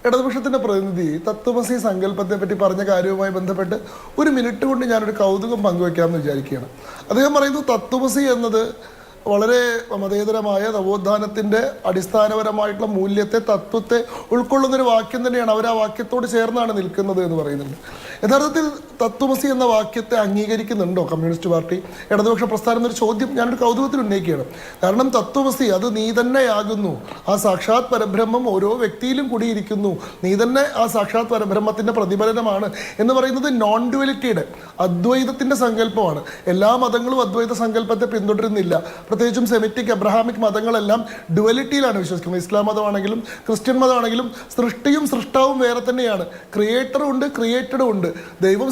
ഇടതുപക്ഷത്തിന്റെ പ്രതിനിധി തത്വമസി സങ്കല്പത്തെ പറ്റി പറഞ്ഞ കാര്യവുമായി ബന്ധപ്പെട്ട് ഒരു മിനിറ്റ് കൊണ്ട് ഞാനൊരു കൗതുകം പങ്കുവെക്കാമെന്ന് വിചാരിക്കുകയാണ്. അദ്ദേഹം പറയുന്നു തത്വമസി എന്നത് വളരെ മതേതരമായ നവോത്ഥാനത്തിൻ്റെ അടിസ്ഥാനപരമായിട്ടുള്ള മൂല്യത്തെ, തത്വത്തെ ഉൾക്കൊള്ളുന്നൊരു വാക്യം തന്നെയാണ്. അവർ ആ വാക്യത്തോട് ചേർന്നാണ് നിൽക്കുന്നത് എന്ന് പറയുന്നുണ്ട്. യഥാർത്ഥത്തിൽ തത്വമസി എന്ന വാക്യത്തെ അംഗീകരിക്കുന്നുണ്ടോ കമ്മ്യൂണിസ്റ്റ് പാർട്ടി, ഇടതുപക്ഷ പ്രസ്ഥാനം എന്നൊരു ചോദ്യം ഞാനൊരു കൗതുകത്തിൽ ഉന്നയിക്കുകയാണ്. കാരണം തത്വമസി അത് നീ തന്നെയാകുന്നു, ആ സാക്ഷാത് പരബ്രഹ്മം ഓരോ വ്യക്തിയിലും കൂടിയിരിക്കുന്നു, നീ തന്നെ ആ സാക്ഷാത് പരബ്രഹ്മത്തിൻ്റെ പ്രതിഫലനമാണ് എന്ന് പറയുന്നത് നോൺ ഡ്യുവലിറ്റിയുടെ, അദ്വൈതത്തിൻ്റെ സങ്കല്പമാണ്. എല്ലാ മതങ്ങളും അദ്വൈത സങ്കല്പത്തെ പിന്തുടരുന്നില്ല. പ്രത്യേകിച്ചും സെമിറ്റിക്, എബ്രഹാമിക് മതങ്ങളെല്ലാം ഡ്യുവലിറ്റിയിലാണ് വിശ്വസിക്കുന്നത്. ഇസ്ലാം മതമാണെങ്കിലും ക്രിസ്ത്യൻ മതമാണെങ്കിലും സൃഷ്ടിയും സൃഷ്ടാവും വേറെ തന്നെയാണ്. ക്രിയേറ്ററും ഉണ്ട്, ക്രിയേറ്റഡും ഉണ്ട്. ദൈവം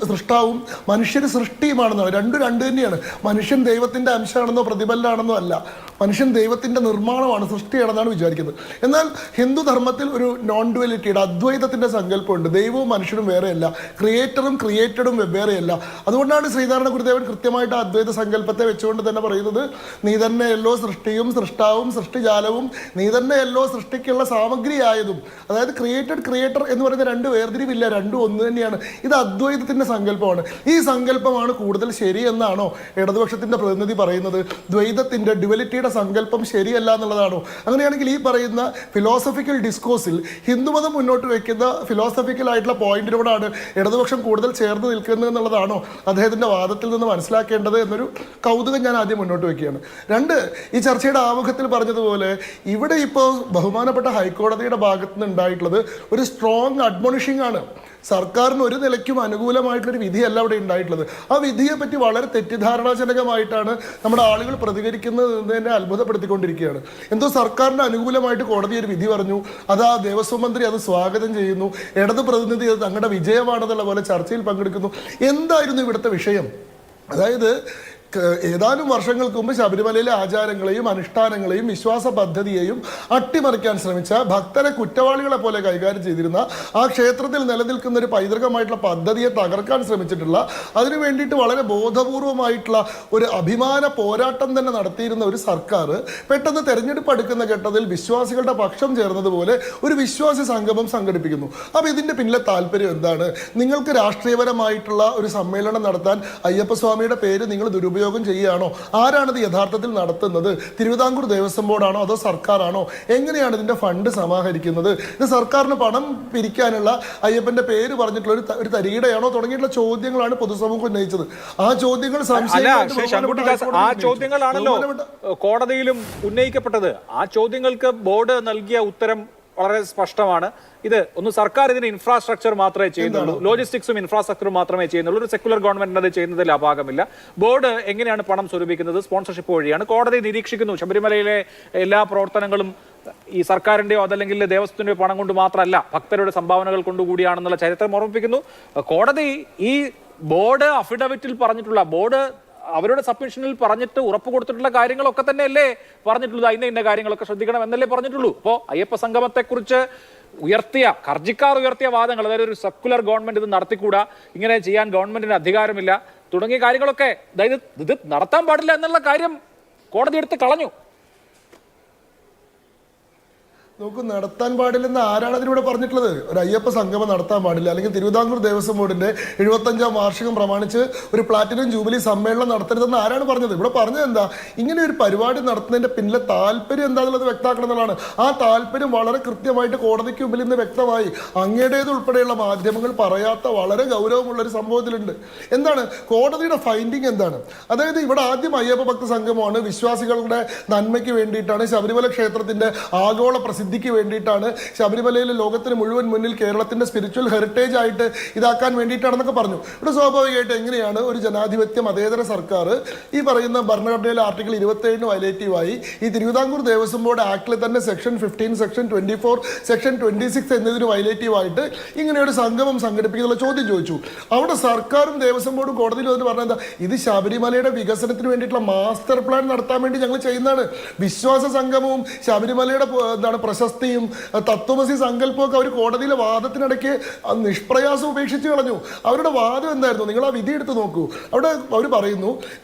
സൃഷ്ടാവും മനുഷ്യർ സൃഷ്ടിയുമാണെന്നാണ്. രണ്ടും രണ്ട് തന്നെയാണ്. മനുഷ്യൻ ദൈവത്തിൻ്റെ അംശമാണെന്നോ പ്രതിഫലനാണെന്നോ അല്ല, മനുഷ്യൻ ദൈവത്തിൻ്റെ നിർമ്മാണമാണ്, സൃഷ്ടിയാണെന്നാണ് വിചാരിക്കുന്നത്. എന്നാൽ ഹിന്ദു ധർമ്മത്തിൽ ഒരു നോൺ ഡ്യുവലിറ്റിയുടെ, അദ്വൈതത്തിൻ്റെ സങ്കല്പമുണ്ട്. ദൈവവും മനുഷ്യനും വേറെയല്ല, ക്രിയേറ്ററും ക്രിയേറ്റഡും വെവ്വേറെയല്ല. അതുകൊണ്ടാണ് ശ്രീനാരായണ ഗുരുദേവൻ കൃത്യമായിട്ട് അദ്വൈത സങ്കല്പത്തെ വെച്ചുകൊണ്ട് തന്നെ പറയുന്നത്, നീ തന്നെയല്ലോ സൃഷ്ടിയും സൃഷ്ടാവും സൃഷ്ടിജാലവും, നീ തന്നെയല്ലോ സൃഷ്ടിക്കുള്ള സാമഗ്രിയായതും. അതായത് ക്രിയേറ്റർ എന്ന് പറയുന്ന രണ്ട് വേർതിരിവില്ല, രണ്ടും ഒന്ന് തന്നെയാണ്. ഇത് അദ്വൈതത്തിൻ്റെ സങ്കല്പമാണ്. ഈ സങ്കല്പമാണ് കൂടുതൽ ശരിയെന്നാണോ ഇടതുപക്ഷത്തിൻ്റെ പ്രതിനിധി പറയുന്നത്? ദ്വൈതത്തിൻ്റെ, ഡ്യുവലിറ്റിയുടെ സങ്കല്പം ശരിയല്ല എന്നുള്ളതാണോ? അങ്ങനെയാണെങ്കിൽ ഈ പറയുന്ന ഫിലോസഫിക്കൽ ഡിസ്കോഴ്സിൽ ഹിന്ദുമതം മുന്നോട്ട് വയ്ക്കുന്ന ഫിലോസഫിക്കൽ ആയിട്ടുള്ള പോയിന്റിനോടാണ് ഇടതുപക്ഷം കൂടുതൽ ചേർന്ന് നിൽക്കുന്നത് എന്നുള്ളതാണോ അദ്ദേഹത്തിൻ്റെ വാദത്തിൽ നിന്ന് മനസ്സിലാക്കേണ്ടത് എന്നൊരു കൗതുകം ഞാൻ ആദ്യം മുന്നോട്ട് വയ്ക്കുകയാണ്. രണ്ട്, ഈ ചർച്ചയുടെ ആമുഖത്തിൽ പറഞ്ഞതുപോലെ ഇവിടെ ഇപ്പോൾ ബഹുമാനപ്പെട്ട ഹൈക്കോടതിയുടെ ഭാഗത്ത് നിന്ന് ഉണ്ടായിട്ടുള്ളത് ഒരു സ്ട്രോങ് അഡ്മോണിഷിംഗ് ആണ്. സർക്കാരിന് ഒരു നിലയ്ക്കും അനുകൂലമായിട്ടുള്ളൊരു വിധിയല്ല അവിടെ ഉണ്ടായിട്ടുള്ളത്. ആ വിധിയെ പറ്റി വളരെ തെറ്റിദ്ധാരണാജനകമായിട്ടാണ് നമ്മുടെ ആളുകൾ പ്രതികരിക്കുന്നത് എന്ന് തന്നെ അത്ഭുതപ്പെടുത്തിക്കൊണ്ടിരിക്കുകയാണ്. എന്തോ സർക്കാരിന് അനുകൂലമായിട്ട് കോടതി ഒരു വിധി പറഞ്ഞു, അത് ആ ദേവസ്വം മന്ത്രി അത് സ്വാഗതം ചെയ്യുന്നു, ഇടത് പ്രതിനിധി അത് തങ്ങളുടെ വിജയമാണെന്നുള്ള പോലെ ചർച്ചയിൽ പങ്കെടുക്കുന്നു. എന്തായിരുന്നു ഇവിടുത്തെ വിഷയം? അതായത് ഏതാനും വർഷങ്ങൾക്ക് മുമ്പ് ശബരിമലയിലെ ആചാരങ്ങളെയും അനുഷ്ഠാനങ്ങളെയും വിശ്വാസ പദ്ധതിയെയും അട്ടിമറിക്കാൻ ശ്രമിച്ച, ഭക്തരെ കുറ്റവാളികളെ പോലെ കൈകാര്യം ചെയ്തിരുന്ന, ആ ക്ഷേത്രത്തിൽ നിലനിൽക്കുന്ന ഒരു പൈതൃകമായിട്ടുള്ള പദ്ധതിയെ തകർക്കാൻ ശ്രമിച്ചിട്ടുള്ള, അതിനു വേണ്ടിയിട്ട് വളരെ ബോധപൂർവമായിട്ടുള്ള ഒരു അഭിമാന പോരാട്ടം തന്നെ നടത്തിയിരുന്ന ഒരു സർക്കാർ പെട്ടെന്ന് തെരഞ്ഞെടുപ്പ് അടുക്കുന്ന ഘട്ടത്തിൽ വിശ്വാസികളുടെ പക്ഷം ചേർന്നതുപോലെ ഒരു വിശ്വാസി സംഗമം സംഘടിപ്പിക്കുന്നു. അപ്പോൾ ഇതിൻ്റെ പിന്നിലെ താല്പര്യം എന്താണ്? നിങ്ങൾക്ക് രാഷ്ട്രീയപരമായിട്ടുള്ള ഒരു സമ്മേളനം നടത്താൻ അയ്യപ്പസ്വാമിയുടെ പേര് നിങ്ങൾ ദുരുപയോഗം ചെയ്യുകയാണോ? ആരാണിത് യഥാർത്ഥത്തിൽ നടത്തുന്നത്? തിരുവിതാംകൂർ ദേവസ്വം ബോർഡാണോ അതോ സർക്കാരാണോ? എങ്ങനെയാണ് ഇതിന്റെ ഫണ്ട് സമാഹരിക്കുന്നത്? ഇത് സർക്കാരിന് പണം പിരിക്കാനുള്ള അയ്യപ്പന്റെ പേര് പറഞ്ഞിട്ടുള്ള ഒരു തരികിടയാണോ? തുടങ്ങിയിട്ടുള്ള ചോദ്യങ്ങളാണ് പൊതുസമൂഹം ഉന്നയിച്ചത്. ആ ചോദ്യങ്ങൾ ആ ചോദ്യങ്ങളാണല്ലോ കോടതിയിലും ഉന്നയിക്കപ്പെട്ടത്. ആ ചോദ്യങ്ങൾക്ക് ബോർഡ് നൽകിയ ഉത്തരം വളരെ സ്പഷ്ടമാണ്. ഇത് ഒന്ന് സർക്കാർ ഇതിന് ഇൻഫ്രാസ്ട്രക്ചർ മാത്രമേ ചെയ്യുന്നുള്ളൂ, ലോജിസ്റ്റിക്സും ഇൻഫ്രാസ്ട്രക്ചറും മാത്രമേ ചെയ്യുന്നുള്ളൂ. ഒരു സെക്യുലർ ഗവൺമെന്റ് അത് ചെയ്യുന്നതിൽ അപാകമില്ല. ബോർഡ് എങ്ങനെയാണ് പണം സ്വരൂപിക്കുന്നത്? സ്പോൺസർഷിപ്പ് വഴിയാണ്. കോടതി നിരീക്ഷിക്കുന്നു. ശബരിമലയിലെ എല്ലാ പ്രവർത്തനങ്ങളും ഈ സർക്കാരിന്റെയോ അതല്ലെങ്കിൽ ദേവസ്വത്തിന്റെയോ പണം കൊണ്ട് മാത്രമല്ല, ഭക്തരുടെ സംഭാവനകൾ കൊണ്ടുകൂടിയാണെന്നുള്ള ചരിത്രം ഓർമ്മിപ്പിക്കുന്നു. കോടതി ഈ ബോർഡ് അഫിഡവിറ്റിൽ പറഞ്ഞിട്ടുള്ള, ബോർഡ് അവരുടെ സബ്മിഷനിൽ പറഞ്ഞിട്ട് ഉറപ്പ് കൊടുത്തിട്ടുള്ള കാര്യങ്ങളൊക്കെ തന്നെയല്ലേ പറഞ്ഞിട്ടുള്ളത്. ഇന്ന കാര്യങ്ങളൊക്കെ ശ്രദ്ധിക്കണം എന്നല്ലേ പറഞ്ഞിട്ടുള്ളൂ. അപ്പോൾ അയ്യപ്പ സംഗമത്തെക്കുറിച്ച് ഹർജിക്കാർ ഉയർത്തിയ വാദങ്ങൾ, അതായത് ഒരു സെക്കുലർ ഗവൺമെന്റ് ഇത് നടത്തിക്കൂടാ, ഇങ്ങനെ ചെയ്യാൻ ഗവൺമെന്റിന് അധികാരമില്ല തുടങ്ങിയ കാര്യങ്ങളൊക്കെ, അതായത് ഇത് നടത്താൻ പാടില്ല എന്നുള്ള കാര്യം കോടതി എടുത്ത് കളഞ്ഞു. നമുക്ക് നടത്താൻ പാടില്ലെന്ന് ആരാണ് അതിലൂടെ പറഞ്ഞിട്ടുള്ളത്? ഒരു അയ്യപ്പ സംഗമം നടത്താൻ പാടില്ല, അല്ലെങ്കിൽ തിരുവിതാംകൂർ ദേവസ്വം ബോർഡിന്റെ 75ാം വാർഷികം പ്രമാണിച്ച് ഒരു പ്ലാറ്റിനം ജൂബിലി സമ്മേളനം നടത്തരുതെന്ന് ആരാണ് പറഞ്ഞത്? ഇവിടെ പറഞ്ഞത് എന്താ? ഇങ്ങനെ ഒരു പരിപാടി നടത്തുന്നതിന്റെ പിന്നിലെ താല്പര്യം എന്താണെന്നുള്ളത് വ്യക്തമാക്കണം എന്നുള്ളതാണ്. ആ താല്പര്യം വളരെ കൃത്യമായിട്ട് കോടതിക്ക് മുമ്പിൽ ഇന്ന് വ്യക്തമായി. അങ്ങയുടേത് ഉൾപ്പെടെയുള്ള മാധ്യമങ്ങൾ പറയാത്ത വളരെ ഗൗരവമുള്ള ഒരു സംഭവത്തിലുണ്ട്. എന്താണ് കോടതിയുടെ ഫൈൻഡിങ്? എന്താണ്? അതായത് ഇവിടെ ആദ്യം അയ്യപ്പ ഭക്ത സംഗമമാണ്, വിശ്വാസികളുടെ നന്മയ്ക്ക് വേണ്ടിയിട്ടാണ്, ശബരിമല ക്ഷേത്രത്തിന്റെ ആഗോള പ്രസിദ്ധിക്ക് വേണ്ടിയിട്ടാണ്, ശബരിമലയിലെ ലോകത്തിന് മുഴുവൻ മുന്നിൽ കേരളത്തിന്റെ സ്പിരിച്വൽ ഹെറിറ്റേജ് ആയിട്ട് ഇതാക്കാൻ വേണ്ടിയിട്ടാണെന്നൊക്കെ പറഞ്ഞു. ഇവിടെ സ്വാഭാവികമായിട്ട് എങ്ങനെയാണ് ഒരു ജനാധിപത്യ മതേതര സർക്കാർ ഈ പറയുന്ന ഭരണഘടനയിലെ ആർട്ടിക്കിൾ 27 വയലേറ്റീവായി ഈ തിരുവിതാംകൂർ ദേവസ്വം ബോർഡ് ആക്ടിൽ തന്നെ സെക്ഷൻ 15, സെക്ഷൻ 24, സെക്ഷൻ 26 എന്നതിന് വയലേറ്റീവായിട്ട് ഇങ്ങനെയൊരു സംഗമം സംഘടിപ്പിക്കുന്ന ചോദ്യം ചോദിച്ചു. അവിടെ സർക്കാരും ദേവസ്വം ബോർഡും കോടതിയിൽ വന്ന് പറഞ്ഞാൽ എന്താ? ഇത് ശബരിമലയുടെ വികസനത്തിന് വേണ്ടിയിട്ടുള്ള മാസ്റ്റർ പ്ലാൻ നടത്താൻ വേണ്ടി ഞങ്ങൾ ചെയ്യുന്നതാണ്. വിശ്വാസ സംഗമവും ശബരിമലയുടെ എന്താണ് പ്രശസ്തിയും തത്വമസി സങ്കല്പമൊക്കെ അവർ കോടതിയിലെ വാദത്തിനിടയ്ക്ക് നിഷ്പ്രയാസം ഉപേക്ഷിച്ച് കളഞ്ഞു. അവരുടെ വാദം എന്തായിരുന്നു? നിങ്ങൾ ആ വിധി എടുത്ത് നോക്കൂ. അവിടെ അവർ പറയുന്നു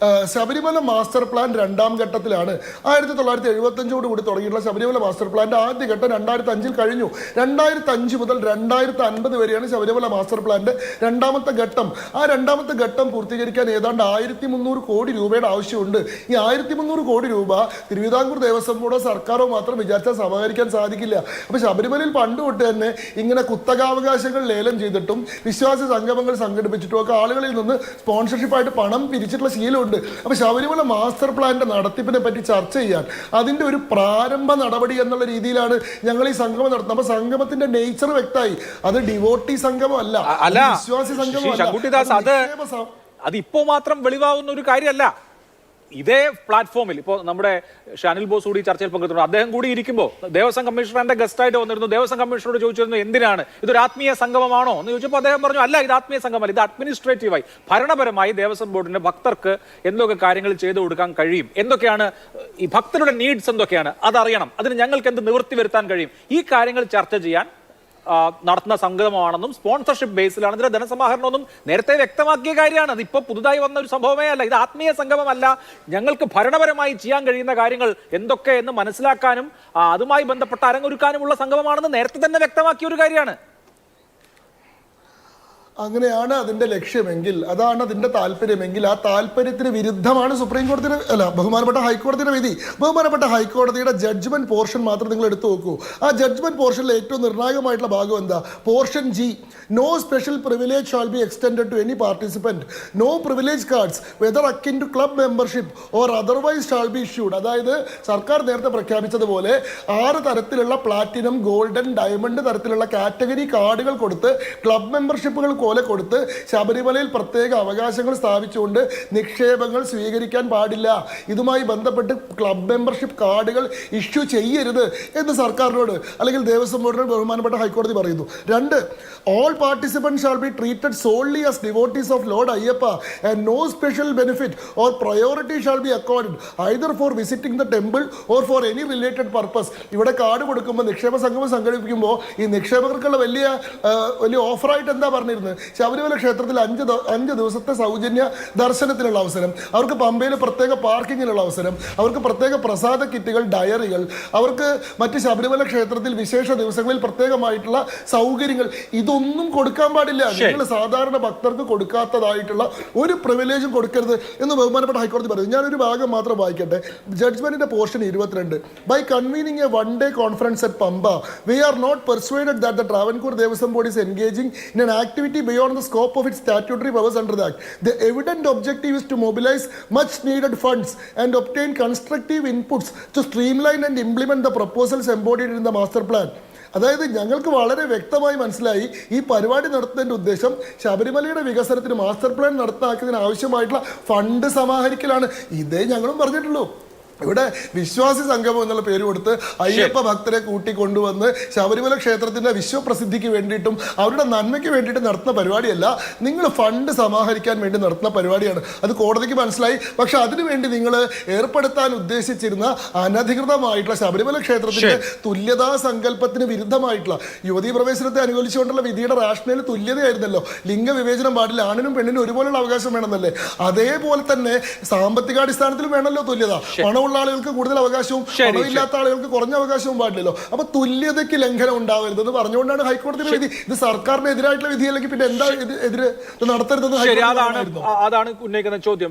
ശബരിമല മാസ്റ്റർ പ്ലാൻ രണ്ടാം ഘട്ടത്തിലാണ്. 1975 കൂടി തുടങ്ങിയിട്ടുള്ള ശബരിമല മാസ്റ്റർ പ്ലാന്റെ ആദ്യ ഘട്ടം 2005 കഴിഞ്ഞു. 2005 മുതൽ 2050 വരെയാണ് ശബരിമല മാസ്റ്റർ പ്ലാന്റെ രണ്ടാമത്തെ ഘട്ടം. ആ രണ്ടാമത്തെ ഘട്ടം പൂർത്തീകരിക്കാൻ ഏതാണ്ട് 1300 കോടി രൂപയുടെ ആവശ്യമുണ്ട്. ഈ 1300 കോടി രൂപ തിരുവിതാംകൂർ ദേവസ്വം ബോർഡോ സർക്കാരോ മാത്രം വിചാരിച്ചാൽ സമാഹരിക്കാൻ സാധിക്കില്ല. അപ്പൊ ശബരിമലയിൽ പണ്ട് തൊട്ട് തന്നെ ഇങ്ങനെ കുത്തകാവകാശങ്ങൾ ലേലം ചെയ്തിട്ടും വിശ്വാസ സംഗമങ്ങൾ സംഘടിപ്പിച്ചിട്ടും ഒക്കെ ആളുകളിൽ നിന്ന് സ്പോൺസർഷിപ്പായിട്ട് പണം പിരിച്ചിട്ടുള്ള ശീലമുണ്ട്. അപ്പൊ ശബരിമല മാസ്റ്റർ പ്ലാന്റെ നടത്തിപ്പിനെ പറ്റി ചർച്ച ചെയ്യാൻ അതിന്റെ ഒരു പ്രാരംഭ നടപടി എന്നുള്ള രീതിയിലാണ് ഞങ്ങൾ ഈ സംഗമം നടത്തുന്നത്. അപ്പൊ സംഗമത്തിന്റെ നേച്ചർ വ്യക്തമായി. അത് ഡിവോട്ടി സംഗമം അല്ല, വിശ്വാസി സംഗമം അല്ല. അത് ഇപ്പോ മാത്രം വെളിവാകുന്ന ഒരു കാര്യമല്ല. ഇതേ പ്ലാറ്റ്ഫോമിൽ ഇപ്പോൾ നമ്മുടെ ഷാനിൽ ബോസ് കൂടി ചർച്ചയിൽ പങ്കെടുത്തിട്ടുണ്ട്. അദ്ദേഹം കൂടി ഇരിക്കുമ്പോൾ ദേവസ്വം കമ്മീഷണറിന്റെ ഗസ്റ്റായിട്ട് വന്നിരുന്നു. ദേവസ്വം കമ്മീഷണറോട് ചോദിച്ചിരുന്നു എന്തിനാണ് ഇതൊരു ആത്മീയ സംഗമമാണോ എന്ന് ചോദിച്ചപ്പോൾ അദ്ദേഹം പറഞ്ഞു അല്ല, ഇത് ആത്മീയ സംഗമമല്ല, ഇത് അഡ്മിനിസ്ട്രേറ്റീവായി ഭരണപരമായി ദേവസ്വം ബോർഡിന്റെ ഭക്തർക്ക് എന്തൊക്കെ കാര്യങ്ങൾ ചെയ്തു കൊടുക്കാൻ കഴിയും, എന്തൊക്കെയാണ് ഈ ഭക്തരുടെ നീഡ്സ് എന്തൊക്കെയാണ് അതറിയണം, അതിന് ഞങ്ങൾക്ക് എന്ത് നിവൃത്തി വരുത്താൻ കഴിയും, ഈ കാര്യങ്ങൾ ചർച്ച ചെയ്യാൻ നടത്തുന്ന സംഗമമാണെന്നും സ്പോൺസർഷിപ്പ് ബേസിലാണ് ഇതിന്റെ ധനസമാഹരണമെന്നും നേരത്തെ വ്യക്തമാക്കിയ കാര്യമാണ്. അതിപ്പോ പുതുതായി വന്ന ഒരു സംഭവമേ അല്ല. ഇത് ആത്മീയ സംഗമമല്ല, ഞങ്ങൾക്ക് ഭരണപരമായി ചെയ്യാൻ കഴിയുന്ന കാര്യങ്ങൾ എന്തൊക്കെ എന്ന് മനസ്സിലാക്കാനും അതുമായി ബന്ധപ്പെട്ട അരങ്ങൊരുക്കാനുമുള്ള സംഗമമാണെന്ന് നേരത്തെ തന്നെ വ്യക്തമാക്കിയ ഒരു കാര്യമാണ്. അങ്ങനെയാണ് അതിന്റെ ലക്ഷ്യമെങ്കിൽ, അതാണ് അതിന്റെ താല്പര്യമെങ്കിൽ, ആ താല്പര്യത്തിന് വിരുദ്ധമാണ് സുപ്രീം കോടതിയുടെ ബഹുമാനപ്പെട്ട ഹൈക്കോടതിയുടെ വിധി. ബഹുമാനപ്പെട്ട ഹൈക്കോടതിയുടെ ജഡ്ജ്മെന്റ് പോർഷൻ മാത്രം നിങ്ങൾ എടുത്തു നോക്കൂ. ആ ജഡ്ജ്മെന്റ് പോർഷനിൽ ഏറ്റവും നിർണായകമായിട്ടുള്ള ഭാഗം എന്താ? Portion G, no special privilege shall be extended to any participant, no privilege cards whether akin to club membership or otherwise shall be issued. അതായത് സർക്കാർ നേരത്തെ പ്രഖ്യാപിച്ചതുപോലെ 6 തരത്തിലുള്ള പ്ലാറ്റിനം, ഗോൾഡൻ, ഡയമണ്ട് തരത്തിലുള്ള കാറ്റഗറി കാർഡുകൾ കൊടുത്ത് ക്ലബ് മെമ്പർഷിപ്പുകൾ പോലെ കൊടുത്ത് ശബരിമലയിൽ പ്രത്യേക അവകാശങ്ങൾ സ്ഥാപിച്ചുകൊണ്ട് നിക്ഷേപങ്ങൾ സ്വീകരിക്കാൻ പാടില്ല. ഇതുമായി ബന്ധപ്പെട്ട് ക്ലബ് മെമ്പർഷിപ്പ് കാർഡുകൾ ഇഷ്യൂ ചെയ്യരുത് എന്ന് സർക്കാരിനോട് അല്ലെങ്കിൽ ദേവസ്വം ബോർഡിനോട് ബഹുമാനപ്പെട്ട ഹൈക്കോടതി പറയുന്നു. 2, all participants shall be treated solely as devotees of Lord Ayyappa and no special benefit or priority shall be accorded either for visiting the temple or for any related purpose. ഇവിടെ card കൊടുക്കുമ്പോൾ നിക്ഷേപ സംഗമം സംഘടിപ്പിക്കുമ്പോൾ ഈ നിക്ഷേപകർക്കുള്ള വലിയ ഓഫറായിട്ട് എന്താ പറഞ്ഞിരുന്നത്? ശബരിമല ക്ഷേത്രത്തിൽ 5 ദിവസത്തെ സൗജന്യ ദർശനത്തിനുള്ള അവസരം, അവർക്ക് പമ്പയിൽ പ്രത്യേക പാർക്കിങ്ങിനുള്ള അവസരം, അവർക്ക് പ്രത്യേക പ്രസാദ കിറ്റുകൾ, ഡയറികൾ, അവർക്ക് മറ്റ് ശബരിമല ക്ഷേത്രത്തിൽ വിശേഷ ദിവസങ്ങളിൽ പ്രത്യേകമായിട്ടുള്ള സൗകര്യങ്ങൾ, ഇതൊന്നും കൊടുക്കാൻ പാടില്ല. നിങ്ങൾ സാധാരണ ഭക്തർക്ക് കൊടുക്കാത്തതായിട്ടുള്ള ഒരു പ്രിവിലേജും കൊടുക്കരുത് എന്ന് ബഹുമാനപ്പെട്ട ഹൈക്കോടതി പറയുന്നു. ഞാനൊരു ഭാഗം മാത്രം വായിക്കട്ടെ. ജഡ്ജ്മെന്റിന്റെ portion 22, by convening a 1-day conference at Pamba, we are not persuaded that the Travancore Devaswam Board is engaging in an activity beyond the scope of its statutory powers under the Act. The evident objective is to mobilize much needed funds and obtain constructive inputs to streamline and implement the proposals embodied in the master plan. അതായത് ഞങ്ങൾക്ക് വളരെ വ്യക്തമായി മനസ്സിലായി ഈ പരിപാടി നടത്തുന്നതിൻ്റെ ഉദ്ദേശം ശബരിമലയുടെ വികസനത്തിന് മാസ്റ്റർ പ്ലാൻ നടത്താക്കുന്നതിന് ആവശ്യമായിട്ടുള്ള ഫണ്ട് സമാഹരിക്കലാണ്. ഇതേ ഞങ്ങളും പറഞ്ഞിട്ടുള്ളൂ. ഇവിടെ വിശ്വാസി സംഗമം എന്നുള്ള പേര് കൊടുത്ത് അയ്യപ്പ ഭക്തരെ കൂട്ടിക്കൊണ്ടുവന്ന് ശബരിമല ക്ഷേത്രത്തിന്റെ വിശ്വപ്രസിദ്ധിക്ക് വേണ്ടിയിട്ടും അവരുടെ നന്മയ്ക്ക് വേണ്ടിയിട്ട് നടത്തുന്ന പരിപാടിയല്ല, നിങ്ങൾ ഫണ്ട് സമാഹരിക്കാൻ വേണ്ടി നടത്തുന്ന പരിപാടിയാണ്. അത് കോടതിക്ക് മനസ്സിലായി. പക്ഷെ അതിനുവേണ്ടി നിങ്ങൾ ഏർപ്പെടുത്താൻ ഉദ്ദേശിച്ചിരുന്ന അനധികൃതമായിട്ടുള്ള ശബരിമല ക്ഷേത്രത്തിന്റെ തുല്യതാ സങ്കല്പത്തിന് വിരുദ്ധമായിട്ടുള്ള യുവതീ പ്രവേശനത്തെ അനുകൂലിച്ചുകൊണ്ടുള്ള വിധിയുടെ റാഷണൽ തുല്യതയായിരുന്നല്ലോ. ലിംഗവിവേചനം പാടില്ല, ആണിനും പെണ്ണിനും ഒരുപോലുള്ള അവകാശം വേണമെന്നല്ലേ. അതേപോലെ തന്നെ സാമ്പത്തികാടിസ്ഥാനത്തിലും വേണമല്ലോ തുല്യത. പണമുള്ള ആളുകൾക്ക് കൂടുതൽ അവകാശവും പണമില്ലാത്ത ആളുകൾക്ക് കുറഞ്ഞ അവകാശവും പാടില്ലല്ലോ. അപ്പൊ തുല്യതയ്ക്ക് ലംഘനം ഉണ്ടാവരുതെന്ന് പറഞ്ഞുകൊണ്ടാണ് ഹൈക്കോടതിയുടെ വിധി. ഇത് സർക്കാരിന് എതിരായിട്ടുള്ള വിധി അല്ലെങ്കിൽ പിന്നെ എന്താ എതിര് നടത്തരുതെന്ന് അതാണ് ഉന്നയിക്കുന്ന ചോദ്യം.